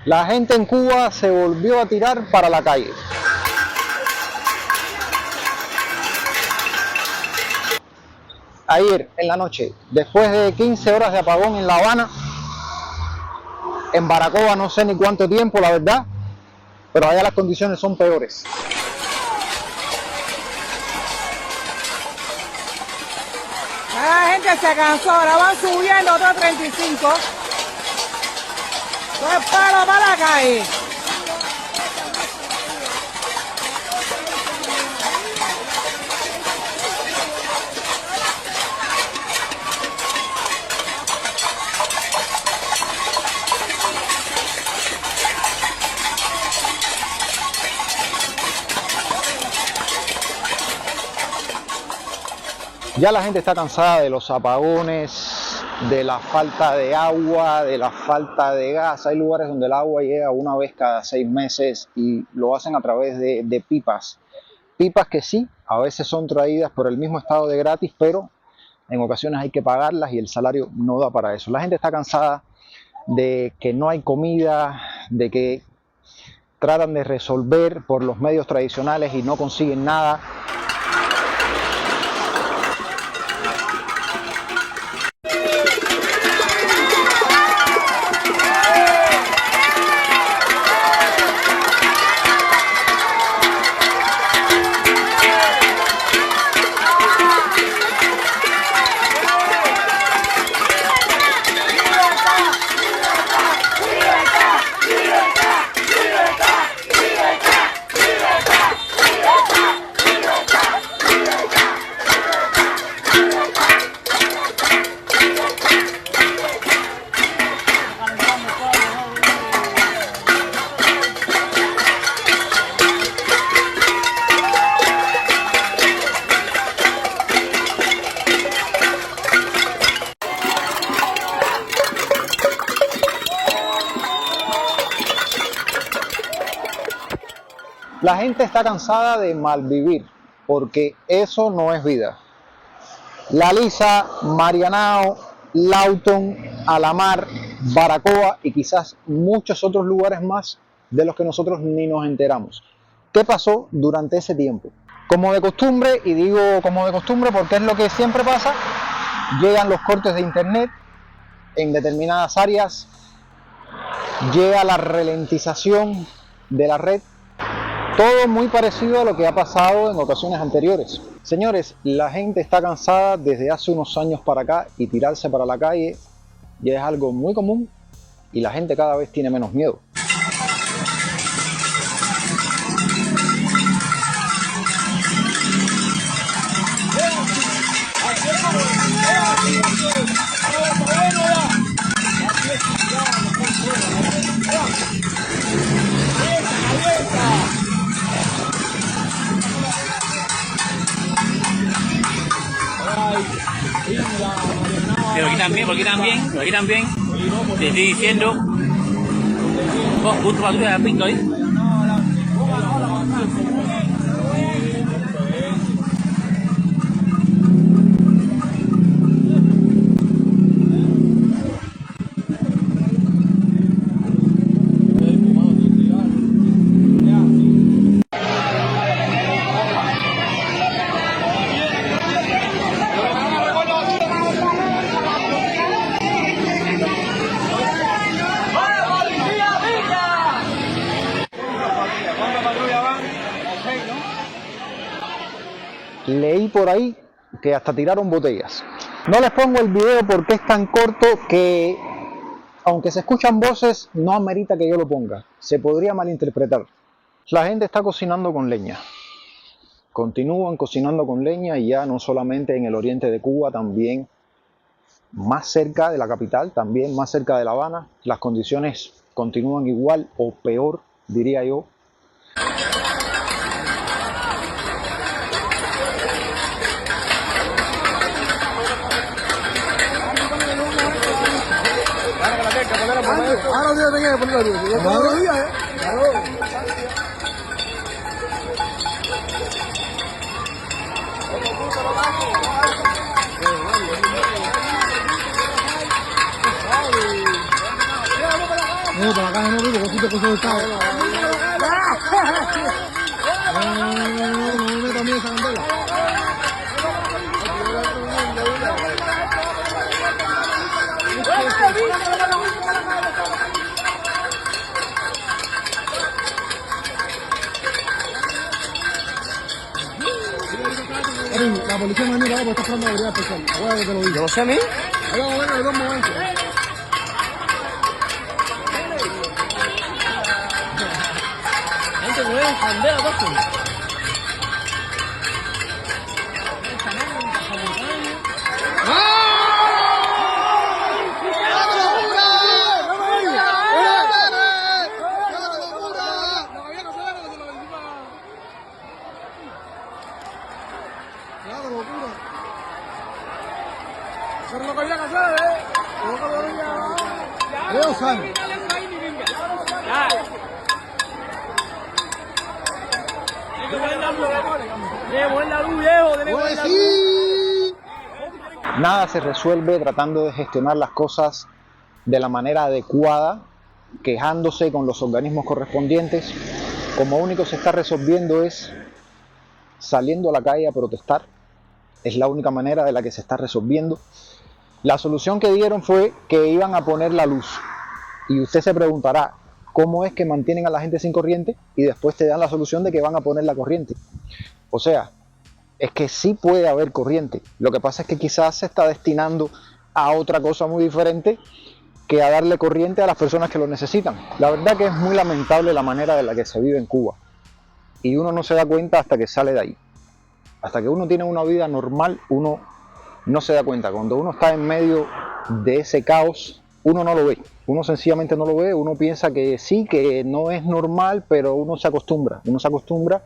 La gente en Cuba se volvió a tirar para la calle. Ayer en la noche, después de 15 horas de apagón en La Habana, en Baracoa no sé ni cuánto tiempo, la verdad, pero allá las condiciones son peores. La gente se cansó, ahora van subiendo otros 35. Todo es palo para la calle. Ya la gente está cansada de los apagones, de la falta de agua, de la falta de gas. Hay lugares donde el agua llega una vez cada 6 meses y lo hacen a través de pipas. Pipas que sí, a veces son traídas por el mismo estado de gratis, pero en ocasiones hay que pagarlas y el salario no da para eso. La gente está cansada de que no hay comida, de que tratan de resolver por los medios tradicionales y no consiguen nada. La gente está cansada de malvivir, porque eso no es vida. La Lisa, Marianao, Lawton, Alamar, Baracoa y quizás muchos otros lugares más de los que nosotros ni nos enteramos. ¿Qué pasó durante ese tiempo? Como de costumbre, y digo como de costumbre porque es lo que siempre pasa, llegan los cortes de internet en determinadas áreas, llega la ralentización de la red. Todo muy parecido a lo que ha pasado en ocasiones anteriores. Señores, la gente está cansada desde hace unos años para acá y tirarse para la calle ya es algo muy común y la gente cada vez tiene menos miedo. Pero aquí también, porque aquí también, te estoy diciendo, vos justo para que te pinto ahí. Leí por ahí que hasta tiraron botellas. No les pongo el video porque es tan corto que, aunque se escuchan voces, no amerita que yo lo ponga. Se podría malinterpretar. La gente está cocinando con leña. Continúan cocinando con leña y ya no solamente en el oriente de Cuba, también más cerca de la capital, también más cerca de La Habana. Las condiciones continúan igual o peor, diría yo. Ahora sí tenía que poner la luz. Yo todos los días, No, por acá no vivo, porque tú te puso el estado. No me meto a mí esa candela. La policía me ha mirado porque está esperando la brigada especial. Ahora te lo digo. Yo lo sé a mí. Ahí vamos a ver los dos momentos. Gente, no es candela, papi. Leo sano. Nada se resuelve tratando de gestionar las cosas de la manera adecuada, quejándose con los organismos correspondientes. Como único se está resolviendo es saliendo a la calle a protestar. Es la única manera de la que se está resolviendo. La solución que dieron fue que iban a poner la luz. Y usted se preguntará, ¿cómo es que mantienen a la gente sin corriente y después te dan la solución de que van a poner la corriente? O sea, es que sí puede haber corriente. Lo que pasa es que quizás se está destinando a otra cosa muy diferente que a darle corriente a las personas que lo necesitan. La verdad que es muy lamentable la manera de la que se vive en Cuba. Y uno no se da cuenta hasta que sale de ahí. Hasta que uno tiene una vida normal, uno no se da cuenta. Cuando uno está en medio de ese caos, uno no lo ve. Uno sencillamente no lo ve. Uno piensa que sí, que no es normal, pero uno se acostumbra. Uno se acostumbra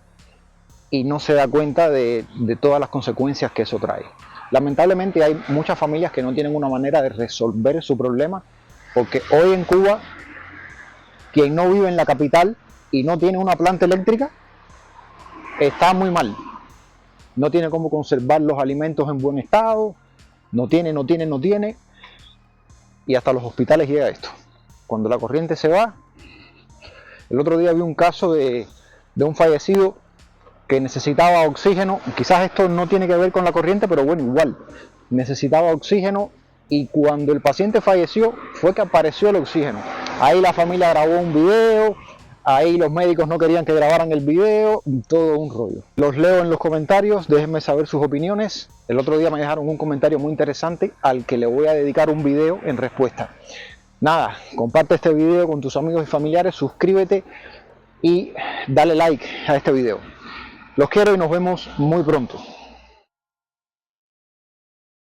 y no se da cuenta de todas las consecuencias que eso trae. Lamentablemente hay muchas familias que no tienen una manera de resolver su problema, porque hoy en Cuba, quien no vive en la capital y no tiene una planta eléctrica, está muy mal. No tiene cómo conservar los alimentos en buen estado, no tiene, y hasta los hospitales llega esto. Cuando la corriente se va, el otro día vi un caso de un fallecido que necesitaba oxígeno. Quizás esto no tiene que ver con la corriente, pero bueno, igual, necesitaba oxígeno, y cuando el paciente falleció fue que apareció el oxígeno. Ahí la familia grabó un video, ahí los médicos no querían que grabaran el video, todo un rollo. Los leo en los comentarios, déjenme saber sus opiniones. El otro día me dejaron un comentario muy interesante al que le voy a dedicar un video en respuesta. Nada, comparte este video con tus amigos y familiares, suscríbete y dale like a este video. Los quiero y nos vemos muy pronto.